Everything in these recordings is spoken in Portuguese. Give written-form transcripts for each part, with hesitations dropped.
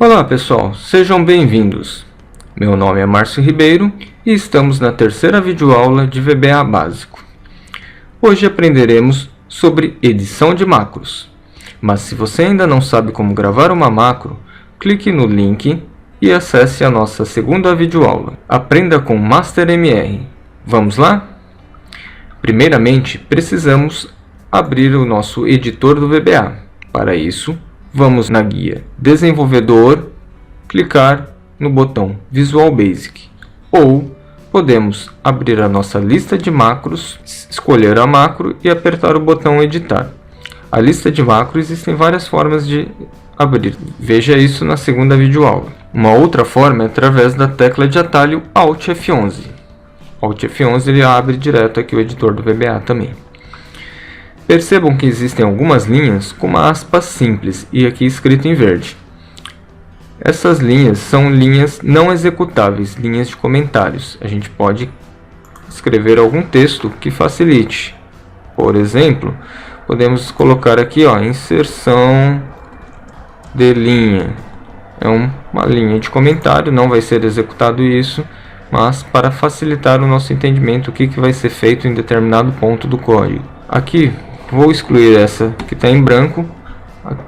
Olá pessoal, sejam bem-vindos. Meu nome é Márcio Ribeiro e estamos na terceira videoaula de VBA básico. Hoje aprenderemos sobre edição de macros. Mas se você ainda não sabe como gravar uma macro, clique no link e acesse a nossa segunda videoaula. Aprenda com MasterMR. Vamos lá? Primeiramente, precisamos abrir o nosso editor do VBA. Para isso, vamos na guia Desenvolvedor, clicar no botão Visual Basic. Ou podemos abrir a nossa lista de macros, escolher a macro e apertar o botão Editar. A lista de macros existem várias formas de abrir. Veja isso na segunda videoaula. Uma outra forma é através da tecla de atalho Alt F11. Alt F11 ele abre direto aqui o editor do VBA também. Percebam que existem algumas linhas com uma aspa simples e aqui escrito em verde. Essas linhas são linhas não executáveis, linhas de comentários. A gente pode escrever algum texto que facilite. Por exemplo, podemos colocar aqui, inserção de linha. É uma linha de comentário, não vai ser executado isso, mas para facilitar o nosso entendimento o que vai ser feito em determinado ponto do código. Aqui vou excluir essa que está em branco.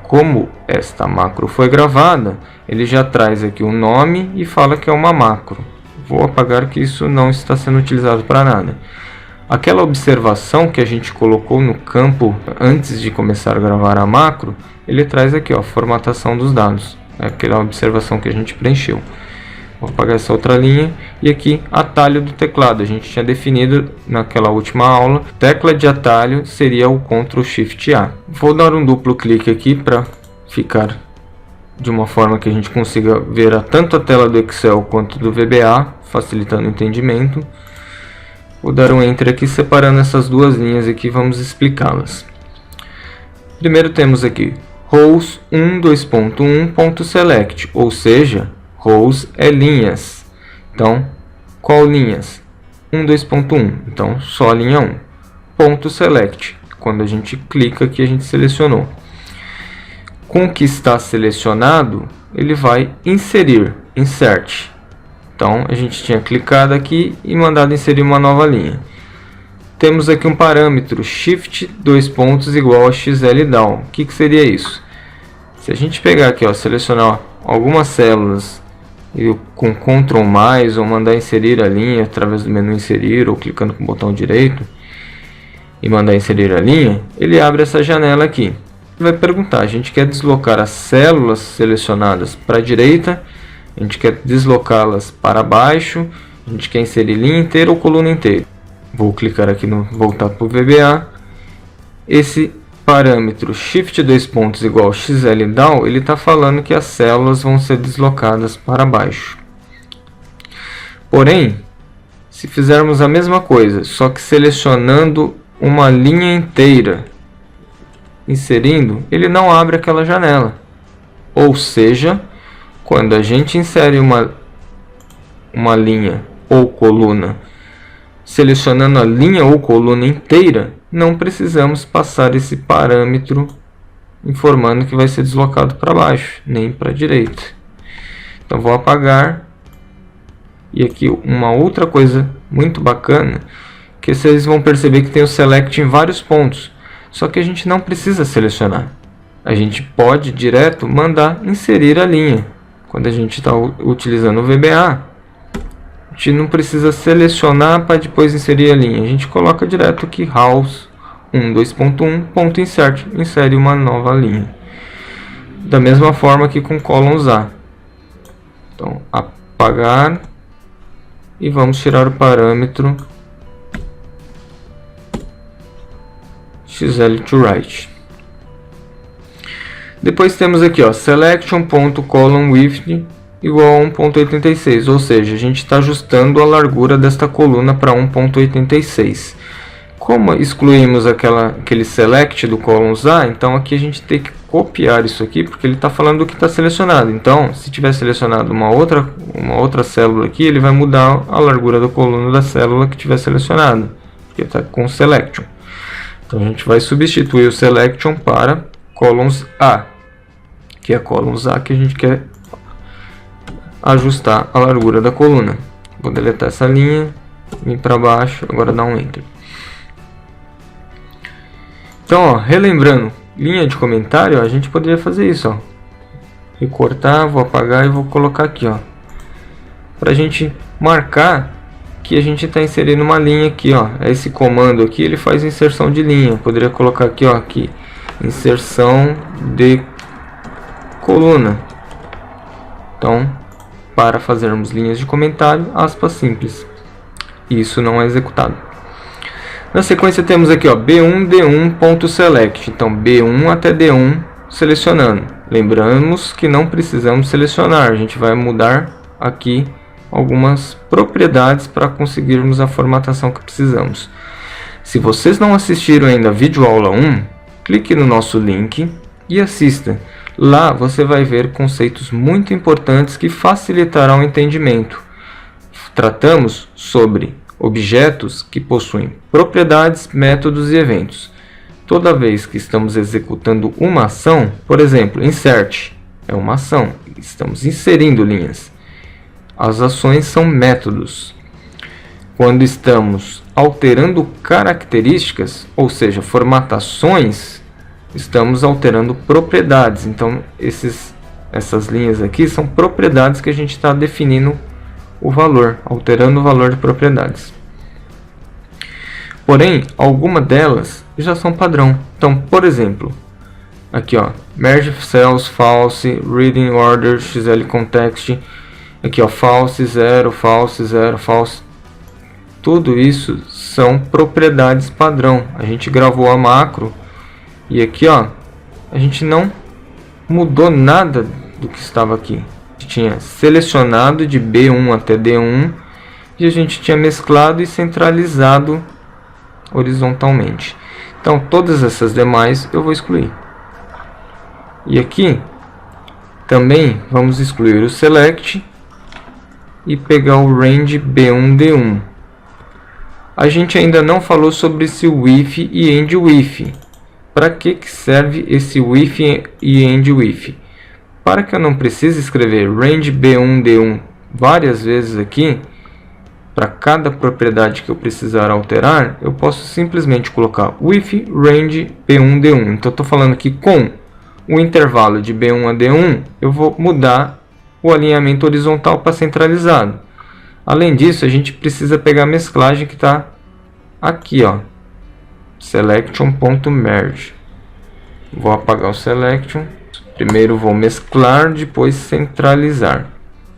Como esta macro foi gravada, ele já traz aqui o nome e fala que é uma macro. Vou apagar que isso não está sendo utilizado para nada. Aquela observação que a gente colocou no campo antes de começar a gravar a macro, ele traz aqui a formatação dos dados. É aquela observação que a gente preencheu. Vou apagar essa outra linha e aqui atalho do teclado. A gente tinha definido naquela última aula, tecla de atalho seria o Ctrl Shift A. Vou dar um duplo clique aqui para ficar de uma forma que a gente consiga ver tanto a tela do Excel quanto do VBA, facilitando o entendimento. Vou dar um Enter aqui separando essas duas linhas aqui, vamos explicá-las. Primeiro temos aqui rows 1.2.1.select, ou seja, rows é linhas. Então, qual linhas? 1.2.1. Então, só a linha 1. Ponto select. Quando a gente clica aqui, a gente selecionou. Com o que está selecionado, ele vai inserir. Insert. Então, a gente tinha clicado aqui e mandado inserir uma nova linha. Temos aqui um parâmetro shift igual a xl down. O que seria isso? Se a gente pegar aqui, selecionar algumas células e com Ctrl mais ou mandar inserir a linha através do menu inserir ou clicando com o botão direito e mandar inserir a linha, ele abre essa janela aqui. Vai perguntar, a gente quer deslocar as células selecionadas para a direita, a gente quer deslocá-las para baixo, a gente quer inserir linha inteira ou coluna inteira. Vou clicar aqui no voltar para o VBA. Esse parâmetro shift igual a xl down, ele está falando que as células vão ser deslocadas para baixo. Porém, se fizermos a mesma coisa, só que selecionando uma linha inteira, inserindo, ele não abre aquela janela. Ou seja, quando a gente insere uma linha ou coluna, selecionando a linha ou coluna inteira, não precisamos passar esse parâmetro informando que vai ser deslocado para baixo, nem para a direita. Então vou apagar. E aqui uma outra coisa muito bacana, que vocês vão perceber que tem o select em vários pontos. Só que a gente não precisa selecionar. A gente pode direto mandar inserir a linha. Quando a gente está utilizando o VBA, a gente não precisa selecionar para depois inserir a linha. A gente coloca direto aqui rows 1.2.1.insert, insere uma nova linha. Da mesma forma que com columns A. Então, apagar e vamos tirar o parâmetro xl to right. Depois temos aqui, selection.columnWidth igual a 1.86, ou seja, a gente está ajustando a largura desta coluna para 1.86. Como excluímos aquele select do columns A, então aqui a gente tem que copiar isso aqui, porque ele está falando do que está selecionado. Então, se tiver selecionado uma outra célula aqui, ele vai mudar a largura da coluna da célula que tiver selecionado, porque está com selection. Então, a gente vai substituir o selection para columns A, que é columns A que a gente quer ajustar a largura da coluna. Vou deletar essa linha, vir para baixo, agora dá um Enter. Então, ó, relembrando, linha de comentário, a gente poderia fazer isso, ó. Recortar, vou apagar e vou colocar aqui, ó, para a gente marcar que a gente está inserindo uma linha aqui, ó. Esse comando aqui, ele faz inserção de linha. Eu poderia colocar aqui, ó, aqui, inserção de coluna. Então, para fazermos linhas de comentário, aspas simples. Isso não é executado. Na sequência temos aqui, ó, B1, D1.select. Então, B1 até D1 selecionando. Lembramos que não precisamos selecionar. A gente vai mudar aqui algumas propriedades para conseguirmos a formatação que precisamos. Se vocês não assistiram ainda a videoaula 1, clique no nosso link e assista. Lá você vai ver conceitos muito importantes que facilitarão o entendimento. Tratamos sobre objetos que possuem propriedades, métodos e eventos. Toda vez que estamos executando uma ação, por exemplo, insert é uma ação, estamos inserindo linhas. As ações são métodos. Quando estamos alterando características, ou seja, formatações, estamos alterando propriedades. Então, essas linhas aqui são propriedades que a gente está definindo o valor, alterando o valor de propriedades. Porém, algumas delas já são padrão. Então, por exemplo, aqui, ó, merge cells, false, reading order, xl context. Aqui, ó, false 0, false 0, false. Tudo isso são propriedades padrão. A gente gravou a macro e aqui, ó, a gente não mudou nada do que estava aqui. A gente tinha selecionado de B1 até D1 e a gente tinha mesclado e centralizado horizontalmente. Então, todas essas demais eu vou excluir. E aqui também vamos excluir o select e pegar o range B1, D1. A gente ainda não falou sobre esse with e end with. Para que serve esse with e end with? Para que eu não precise escrever range B1, D1 várias vezes aqui, para cada propriedade que eu precisar alterar, eu posso simplesmente colocar with range B1, D1. Então, eu estou falando aqui com o intervalo de B1 a D1, eu vou mudar o alinhamento horizontal para centralizado. Além disso, a gente precisa pegar a mesclagem que está aqui, ó, selection.merge. Vou apagar o selection. Primeiro vou mesclar, depois centralizar.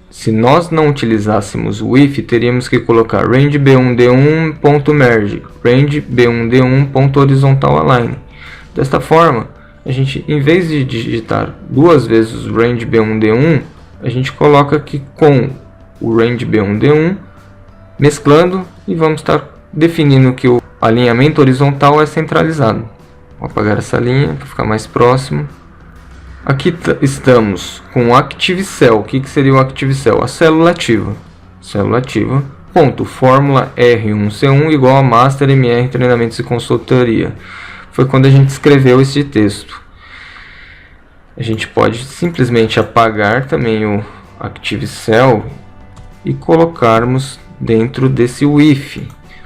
Se nós não utilizássemos o if, teríamos que colocar range b1d1.merge, range b1d1.horizontal-align. Desta forma, a gente, em vez de digitar duas vezes o range b1d1, a gente coloca aqui com o range b1d1, mesclando, e vamos estar definindo que o alinhamento horizontal é centralizado. Vou apagar essa linha para ficar mais próximo. Aqui estamos com o Active Cell. O que seria o Active Cell? A célula ativa. Célula ativa. Ponto. Fórmula R1C1 igual a Master MR Treinamentos e Consultoria. Foi quando a gente escreveu esse texto. A gente pode simplesmente apagar também o Active Cell e colocarmos dentro desse if.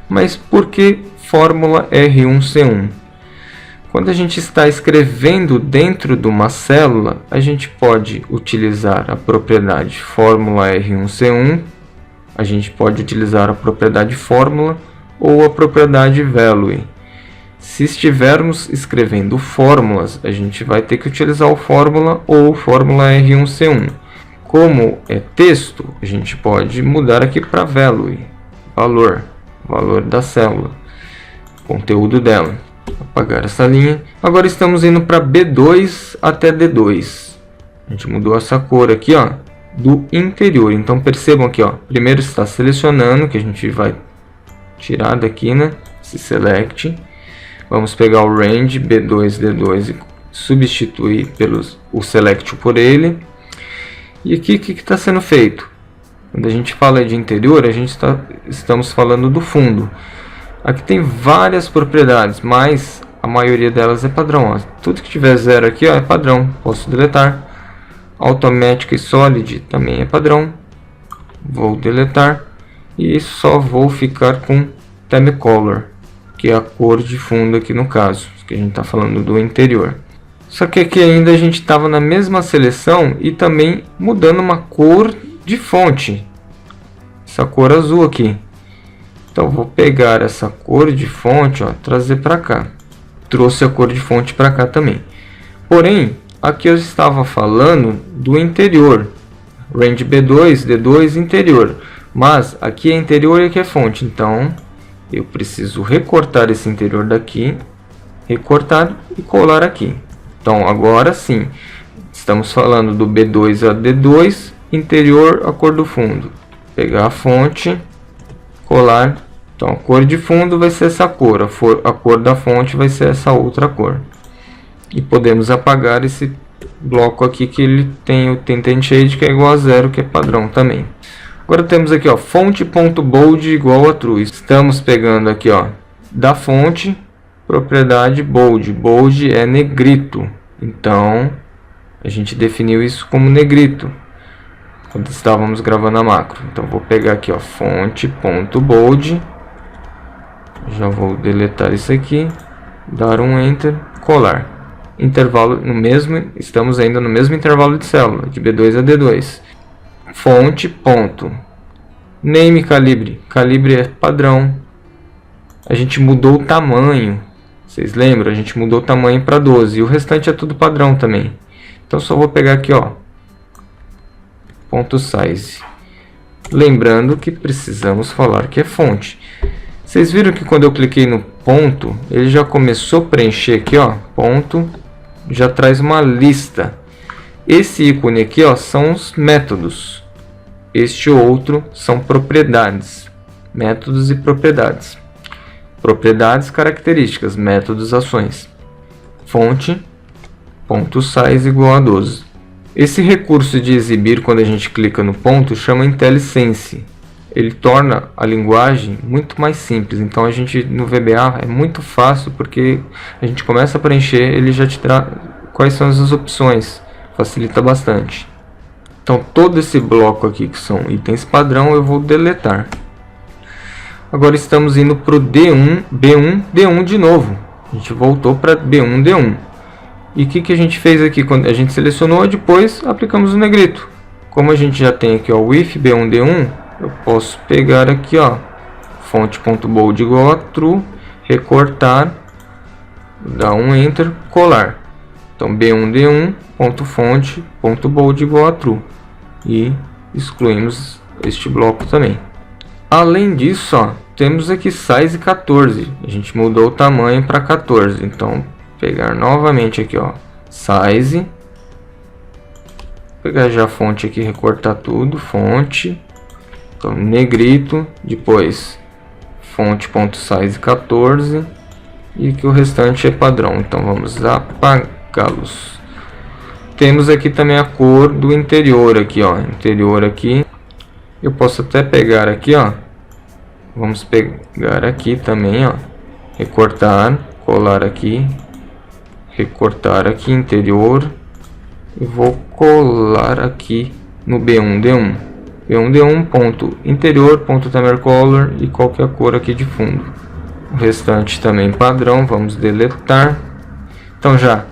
Mas por que fórmula R1C1? Quando a gente está escrevendo dentro de uma célula, a gente pode utilizar a propriedade fórmula R1C1, a gente pode utilizar a propriedade fórmula ou a propriedade value. Se estivermos escrevendo fórmulas, a gente vai ter que utilizar o fórmula ou fórmula R1C1. Como é texto, a gente pode mudar aqui para value, valor da célula, conteúdo dela. Apagar essa linha. Agora estamos indo para B2 até D2. A gente mudou essa cor aqui, ó, do interior. Então percebam aqui, ó, primeiro está selecionando, que a gente vai tirar daqui, né, esse select. Vamos pegar o range B2, D2 e substituir o select por ele. E aqui o que está sendo feito? Quando a gente fala de interior, estamos falando do fundo. Aqui tem várias propriedades, mas a maioria delas é padrão. Ó. Tudo que tiver zero aqui, ó, é padrão. Posso deletar. Automatic e Solid também é padrão. vou deletar e só vou ficar com theme color, que é a cor de fundo aqui no caso, que a gente está falando do interior. Só que aqui ainda a gente estava na mesma seleção e também mudando uma cor de fonte, essa cor azul aqui. Então vou pegar essa cor de fonte, ó, trazer para cá. Trouxe a cor de fonte para cá também. Porém, aqui eu estava falando do interior, range B2, D2, interior. Mas aqui é interior e aqui é fonte, então eu preciso recortar esse interior daqui, recortar e colar aqui. Então agora sim, estamos falando do B2 a D2, interior a cor do fundo. Pegar a fonte, colar. Então a cor de fundo vai ser essa cor, a cor da fonte vai ser essa outra cor. E podemos apagar esse bloco aqui que ele tem o tint and shade, que é igual a 0, que é padrão também. Agora temos aqui, ó, fonte.bold igual a true. Estamos pegando aqui, ó, da fonte, propriedade bold. Bold é negrito. Então, a gente definiu isso como negrito quando estávamos gravando a macro. Então, vou pegar aqui, ó, fonte.bold. Já vou deletar isso aqui, dar um enter, colar. Intervalo no mesmo, estamos ainda no mesmo intervalo de célula, de B2 a D2. Fonte, ponto. Name calibre. Calibre é padrão. A gente mudou o tamanho. Vocês lembram? A gente mudou o tamanho para 12. E o restante é tudo padrão também. Então só vou pegar aqui, ó. Ponto size. Lembrando que precisamos falar que é fonte. Vocês viram que quando eu cliquei no ponto, ele já começou a preencher aqui, ó. Ponto. Já traz uma lista. Esse ícone aqui, ó, são os métodos. Este outro são propriedades. Métodos e propriedades. Propriedades, características. Métodos, ações. Fonte, ponto size igual a 12. Esse recurso de exibir, quando a gente clica no ponto, chama IntelliSense. Ele torna a linguagem muito mais simples. Então a gente no VBA é muito fácil, porque a gente começa a preencher, ele já te dá quais são as opções. Facilita bastante. Então todo esse bloco aqui que são itens padrão eu vou deletar. Agora estamos indo para o D1, B1, D1 de novo. A gente voltou para B1, D1. E o que a gente fez aqui? Quando a gente selecionou, depois aplicamos o negrito. Como a gente já tem aqui, ó, o if B1, D1, eu posso pegar aqui, ó, fonte.bold igual a true, recortar, dar um enter, colar. Então B1, D1, ponto fonte, ponto bold igual a true. E excluímos este bloco também. Além disso, ó, temos aqui size 14. A gente mudou o tamanho para 14. Então, pegar novamente aqui, ó, size. Pegar já a fonte aqui, recortar tudo, fonte. Então, negrito, depois fonte.size 14. E que o restante é padrão. Então, vamos apagá-los. Temos aqui também a cor do interior aqui, ó, interior aqui. Eu posso até pegar aqui, ó. Vamos pegar aqui também, ó. Recortar, colar aqui. Recortar aqui, interior. E vou colar aqui no B1, D1. B1, D1, ponto interior, ponto theme color e qualquer cor aqui de fundo. O restante também padrão, vamos deletar. Então já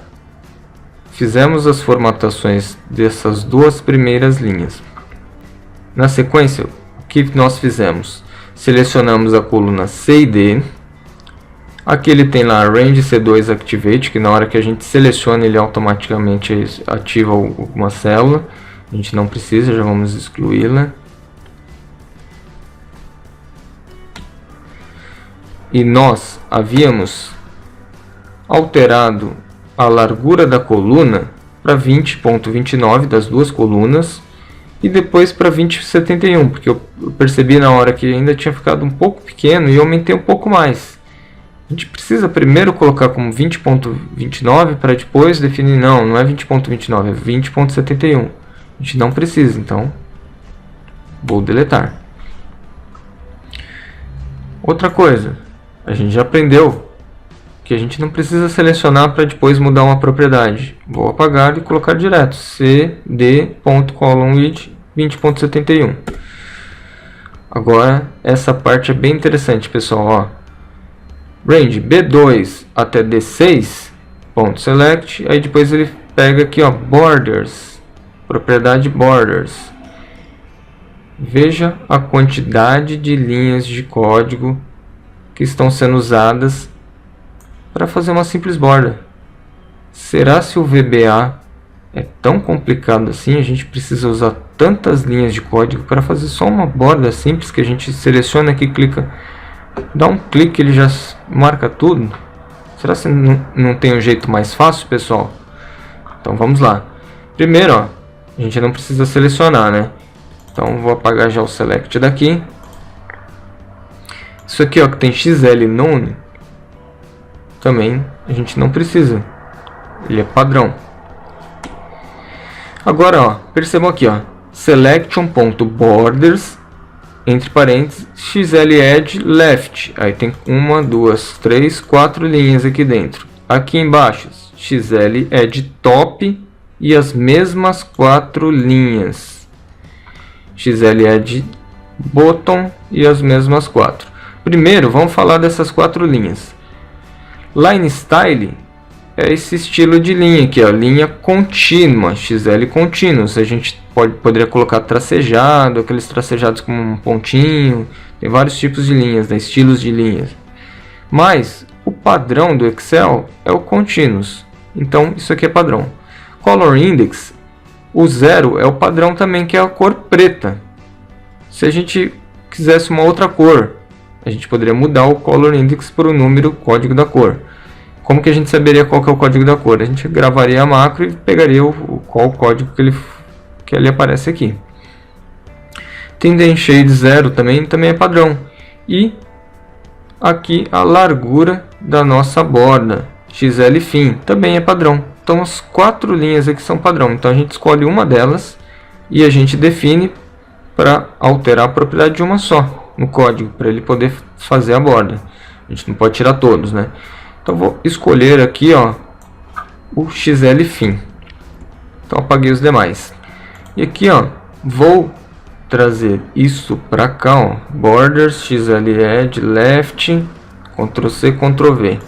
fizemos as formatações dessas duas primeiras linhas. Na sequência, o que nós fizemos? Selecionamos a coluna C e D. Aqui ele tem lá Range C2 Activate, que na hora que a gente seleciona ele automaticamente ativa alguma célula. A gente não precisa, já vamos excluí-la. E nós havíamos alterado a largura da coluna para 20.29 das duas colunas. E depois para 20.71, porque eu percebi na hora que ainda tinha ficado um pouco pequeno e eu aumentei um pouco mais. A gente precisa primeiro colocar como 20.29 para depois definir, não é 20.29, é 20.71. A gente não precisa, então vou deletar. Outra coisa, a gente já aprendeu que a gente não precisa selecionar para depois mudar uma propriedade. Vou apagar e colocar direto cd.column width 20.71. Agora, essa parte é bem interessante, pessoal, ó. Range B2 até D6, ponto select, aí depois ele pega aqui, ó, borders, propriedade borders. Veja a quantidade de linhas de código que estão sendo usadas para fazer uma simples borda. Será se o VBA é tão complicado assim? A gente precisa usar tantas linhas de código para fazer só uma borda simples que a gente seleciona aqui, clica, dá um clique, ele já marca tudo. Será que não tem um jeito mais fácil, pessoal? Então vamos lá. Primeiro, ó, a gente não precisa selecionar, né? Então vou apagar já o select daqui. Isso aqui, ó, que tem XL none, também a gente não precisa. Ele é padrão. Agora, ó, percebam aqui, ó, selection.borders entre parênteses XL edge left. Aí tem 1, 2, 3, 4 linhas aqui dentro. Aqui embaixo, XL edge top e as mesmas 4 linhas. XL edge bottom e as mesmas 4. Primeiro, vamos falar dessas 4 linhas. Line style é esse estilo de linha aqui, ó, linha contínua, XL continuous. A gente poderia colocar tracejado, aqueles tracejados com um pontinho. Tem vários tipos de linhas, né, estilos de linhas. Mas o padrão do Excel é o continuous. Então isso aqui é padrão. Color index, o 0 é o padrão também, que é a cor preta. Se a gente quisesse uma outra cor, a gente poderia mudar o color index para o número código da cor. Como que a gente saberia qual que é o código da cor? A gente gravaria a macro e pegaria qual código que ele aparece aqui. Tendent Shade 0 também é padrão. E aqui a largura da nossa borda, XL fin, também é padrão. Então as 4 linhas aqui são padrão. Então a gente escolhe uma delas e a gente define para alterar a propriedade de uma só no código, para ele poder fazer a borda. A gente não pode tirar todos, né? Então vou escolher aqui, ó, o XL fin. Então apaguei os demais. E aqui, ó, vou trazer isso para cá, ó, borders XL edge left, Ctrl C, Ctrl V.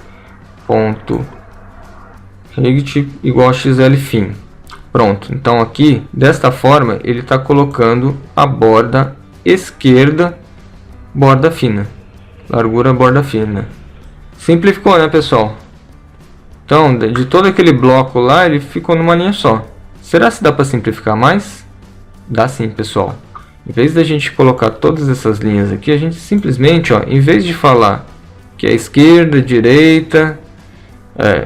Ponto Height igual a XL fin. Pronto. Então aqui, desta forma, ele está colocando a borda esquerda, borda fina, largura borda fina. Simplificou, né, pessoal? Então, de todo aquele bloco lá, ele ficou numa linha só. Será que dá para simplificar mais? Dá sim, pessoal. Em vez da gente colocar todas essas linhas aqui, a gente simplesmente, ó, em vez de falar que é esquerda, direita,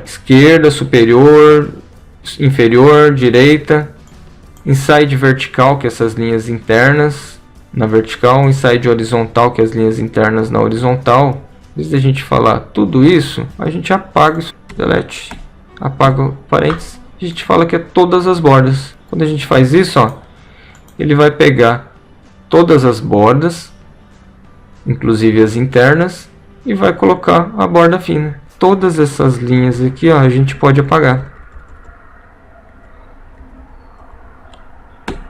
esquerda, superior, inferior, direita, inside vertical, que é essas linhas internas na vertical, inside horizontal, que é as linhas internas na horizontal. Em vez de a gente falar tudo isso, a gente apaga isso, delete, apaga o parênteses, a gente fala que é todas as bordas. Quando a gente faz isso, ó, ele vai pegar todas as bordas, inclusive as internas, e vai colocar a borda fina. Todas essas linhas aqui, ó, a gente pode apagar.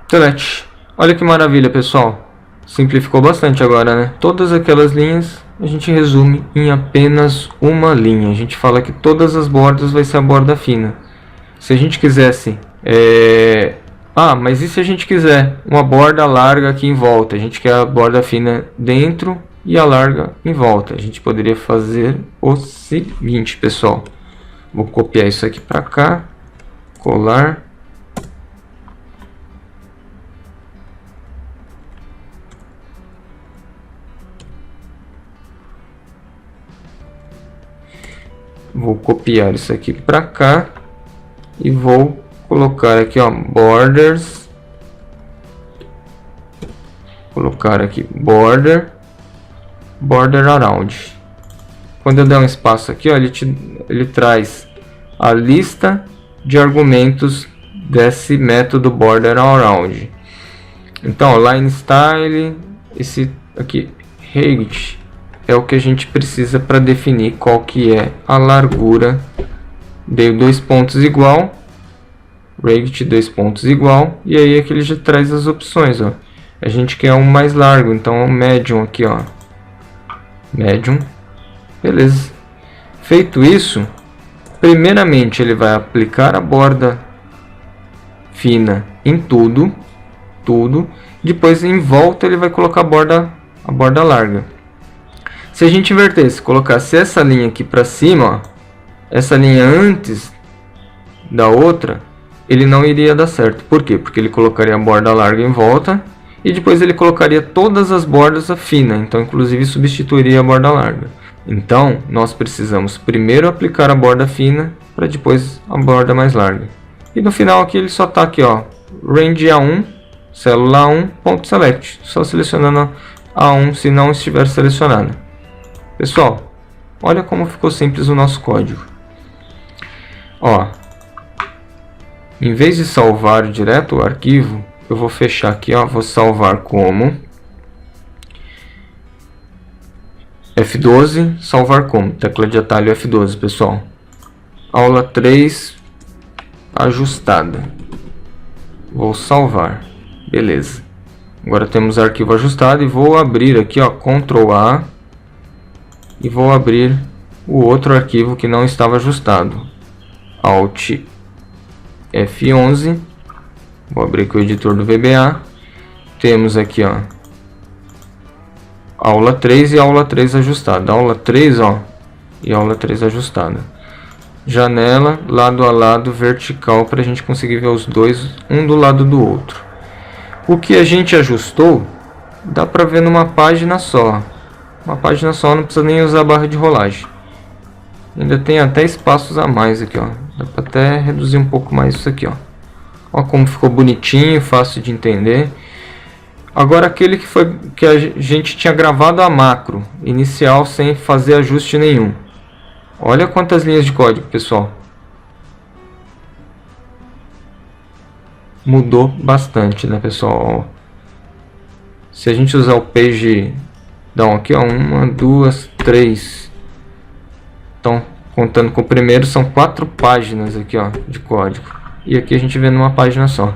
Delete. Olha que maravilha, pessoal. Simplificou bastante agora, né? Todas aquelas linhas a gente resume em apenas uma linha. A gente fala que todas as bordas vai ser a borda fina. Se a gente quisesse... mas e se a gente quiser uma borda larga aqui em volta? A gente quer a borda fina dentro e a larga em volta. A gente poderia fazer o seguinte, pessoal. Vou copiar isso aqui para cá. Colar. Vou copiar isso aqui para cá e vou colocar aqui, ó, borders, colocar aqui border around. Quando eu der um espaço aqui, ó, ele traz a lista de argumentos desse método border around. Então, line style, esse aqui height, é o que a gente precisa para definir qual que é a largura. Dei 2 pontos igual, rect 2 pontos igual, e aí aqui ele já traz as opções, ó. a gente quer um mais largo, então o medium aqui, ó, medium, beleza. Feito isso, primeiramente ele vai aplicar a borda fina em tudo, depois em volta ele vai colocar a borda larga. Se a gente invertesse, colocasse essa linha aqui para cima, ó, essa linha antes da outra, ele não iria dar certo. Por quê? Porque ele colocaria a borda larga em volta e depois ele colocaria todas as bordas a fina, então inclusive substituiria a borda larga. Então nós precisamos primeiro aplicar a borda fina para depois a borda mais larga. E no final aqui ele só está aqui, ó, range A1, célula A1, ponto select, só selecionando A1 se não estiver selecionada. Pessoal, olha como ficou simples o nosso código. Ó, em vez de salvar direto o arquivo, eu vou fechar aqui, ó, vou salvar como F12, salvar como, tecla de atalho F12, pessoal. Aula 3, ajustada. Vou salvar, beleza. Agora temos arquivo ajustado e vou abrir aqui, ó, Ctrl A, e vou abrir o outro arquivo que não estava ajustado. Alt F11, vou abrir aqui o editor do VBA. Temos aqui, ó, aula 3 e aula 3 ajustada. Aula 3, ó, e aula 3 ajustada. Janela lado a lado vertical para a gente conseguir ver os dois um do lado do outro. O que a gente ajustou dá para ver numa página só. Uma página só, não precisa nem usar a barra de rolagem. Ainda tem até espaços a mais aqui, ó. Dá para até reduzir um pouco mais isso aqui, ó. Ó como ficou bonitinho, fácil de entender. Agora aquele que a gente tinha gravado a macro inicial sem fazer ajuste nenhum. Olha quantas linhas de código, pessoal. Mudou bastante, né, pessoal? Se a gente usar o page down aqui, ó, 1, 2, 3. Então, contando com o primeiro, são 4 páginas aqui, ó, de código. E aqui a gente vê numa página só.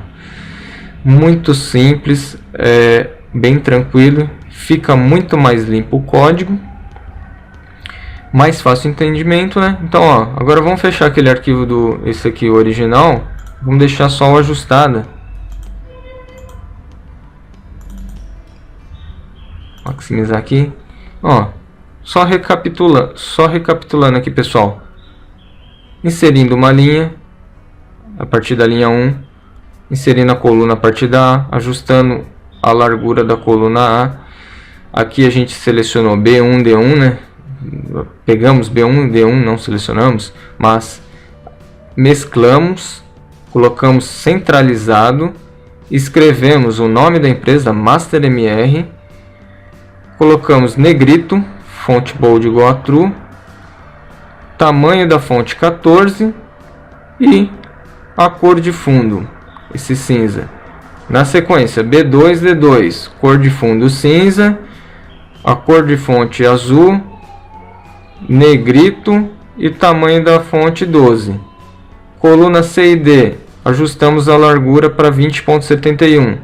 Muito simples, bem tranquilo. Fica muito mais limpo o código. Mais fácil entendimento, né? Então, ó, agora vamos fechar aquele arquivo esse aqui, o original. Vamos deixar só o ajustada. Maximizar aqui. Ó, só recapitulando aqui, pessoal. Inserindo uma linha a partir da linha 1, inserindo a coluna a partir da A, ajustando a largura da coluna A. Aqui a gente selecionou B1, D1, né? Pegamos B1 e D1, não selecionamos, mas mesclamos, colocamos centralizado, escrevemos o nome da empresa, MasterMR, colocamos negrito, fonte bold igual a true, tamanho da fonte 14 e a cor de fundo, esse cinza. Na sequência, B2, D2, cor de fundo cinza, a cor de fonte azul, negrito e tamanho da fonte 12. Coluna C e D, ajustamos a largura para 20.71.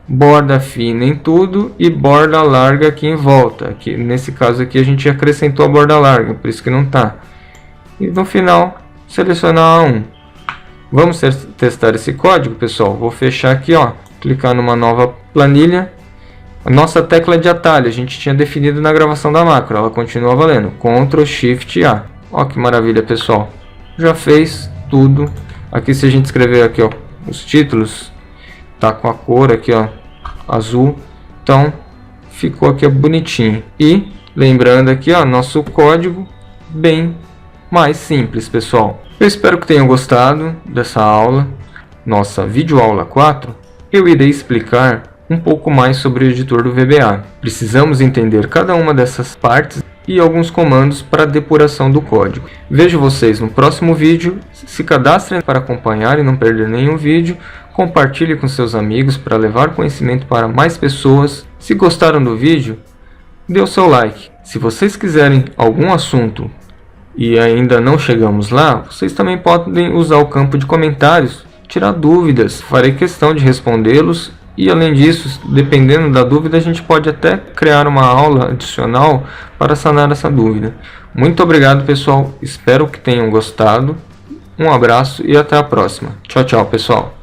Borda fina em tudo e borda larga aqui em volta. Aqui, nesse caso aqui a gente acrescentou a borda larga, por isso que não está. E no final, selecionar A1. Vamos testar esse código, pessoal. Vou fechar aqui, ó, clicar numa nova planilha. A nossa tecla de atalho a gente tinha definido na gravação da macro, ela continua valendo. Ctrl Shift A. Ó que maravilha, pessoal. Já fez tudo. Aqui se a gente escrever aqui, ó, os títulos, tá com a cor aqui, ó, azul. Então ficou aqui, ó, bonitinho. E lembrando aqui, ó, nosso código bem mais simples, pessoal. Eu espero que tenham gostado dessa aula, nossa videoaula 4. Eu irei explicar um pouco mais sobre o editor do VBA. Precisamos entender cada uma dessas partes e alguns comandos para depuração do código. Vejo vocês no próximo vídeo. Se cadastrem para acompanhar e não perder nenhum vídeo. Compartilhe com seus amigos para levar conhecimento para mais pessoas. Se gostaram do vídeo, dê o seu like. Se vocês quiserem algum assunto e ainda não chegamos lá, vocês também podem usar o campo de comentários, tirar dúvidas. Farei questão de respondê-los E além disso, dependendo da dúvida, a gente pode até criar uma aula adicional para sanar essa dúvida. Muito obrigado, pessoal. Espero que tenham gostado. Um abraço e até a próxima. Tchau, tchau, pessoal.